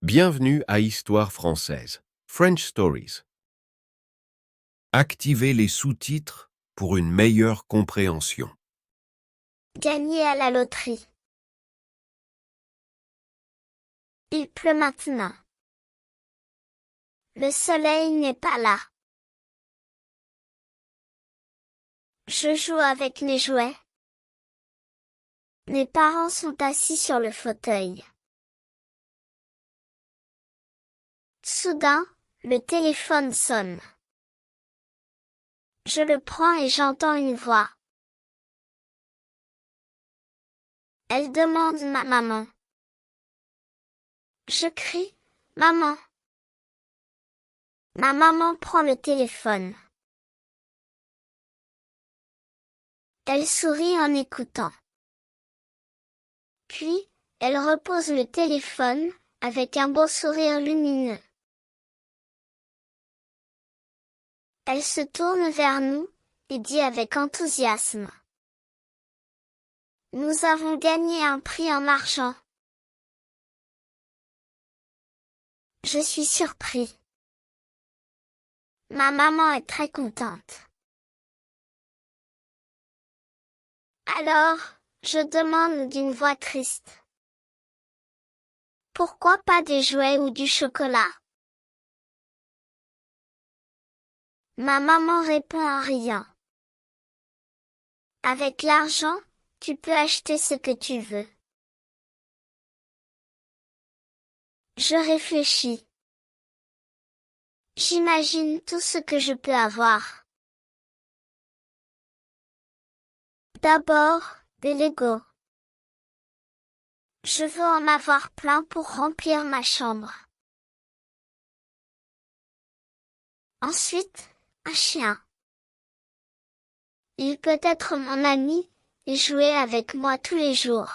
Bienvenue à Histoire française, French Stories. Activez les sous-titres pour une meilleure compréhension. Gagner à la loterie. Il pleut maintenant. Le soleil n'est pas là. Je joue avec mes jouets. Mes parents sont assis sur le fauteuil. Soudain, le téléphone sonne. Je le prends et j'entends une voix. Elle demande ma maman. Je crie, maman. Ma maman prend le téléphone. Elle sourit en écoutant. Puis, elle repose le téléphone, avec un beau sourire lumineux. Elle se tourne vers nous, et dit avec enthousiasme. Nous avons gagné un prix en argent. Je suis surpris. Ma maman est très contente. Alors, je demande d'une voix triste. Pourquoi pas des jouets ou du chocolat? Ma maman répond en riant. Avec l'argent, tu peux acheter ce que tu veux. Je réfléchis. J'imagine tout ce que je peux avoir. D'abord, des Legos. Je veux en avoir plein pour remplir ma chambre. Ensuite, un chien. Il peut être mon ami, et jouer avec moi tous les jours.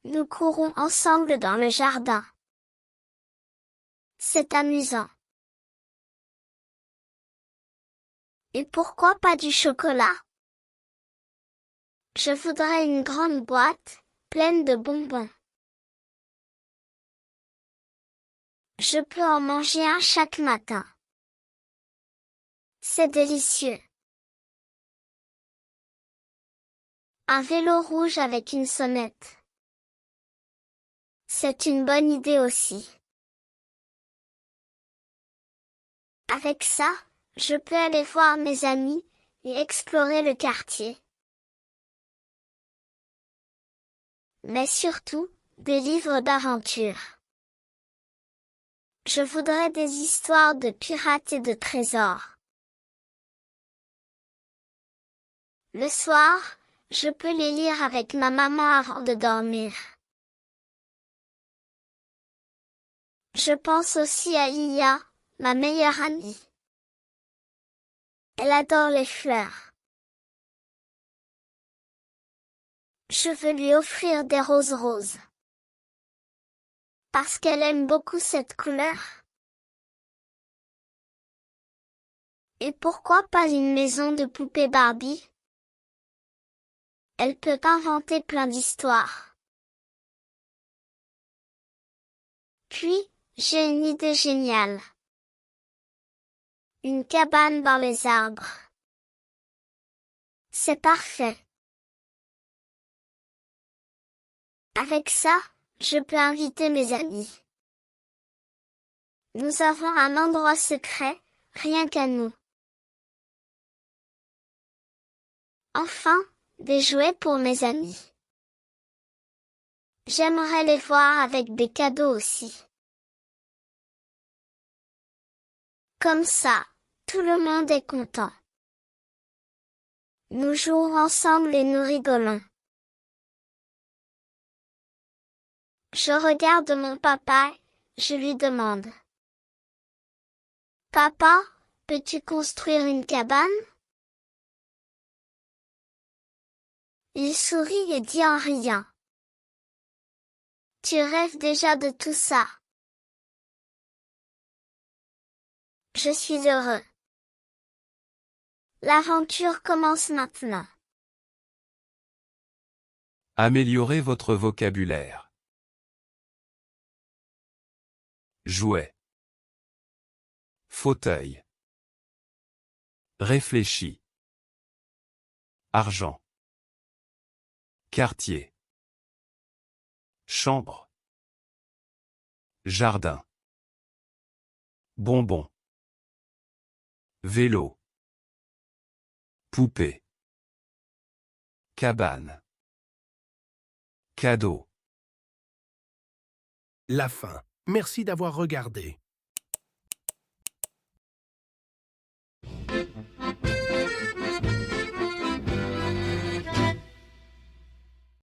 Nous courons ensemble dans le jardin. C'est amusant. Et pourquoi pas du chocolat? Je voudrais une grande boîte, pleine de bonbons. Je peux en manger un chaque matin. C'est délicieux. Un vélo rouge avec une sonnette. C'est une bonne idée aussi. Avec ça, je peux aller voir mes amis, et explorer le quartier. Mais surtout, des livres d'aventure. Je voudrais des histoires de pirates et de trésors. Le soir, je peux les lire avec ma maman avant de dormir. Je pense aussi à Iya, ma meilleure amie. Elle adore les fleurs. Je veux lui offrir des roses roses. Parce qu'elle aime beaucoup cette couleur. Et pourquoi pas une maison de poupées Barbie? Elle peut inventer plein d'histoires. Puis, j'ai une idée géniale. Une cabane dans les arbres. C'est parfait. Avec ça, je peux inviter mes amis. Nous avons un endroit secret, rien qu'à nous. Enfin, des jouets pour mes amis. J'aimerais les voir avec des cadeaux aussi. Comme ça, tout le monde est content. Nous jouons ensemble et nous rigolons. Je regarde mon papa, je lui demande. Papa, peux-tu construire une cabane? Il sourit et dit en riant. Tu rêves déjà de tout ça. Je suis heureux. L'aventure commence maintenant. Améliorez votre vocabulaire. Jouet. Fauteuil. Réfléchi. Argent. Quartier. Chambre. Jardin. Bonbon. Vélo. Poupée. Cabane. Cadeau. La fin. Merci d'avoir regardé.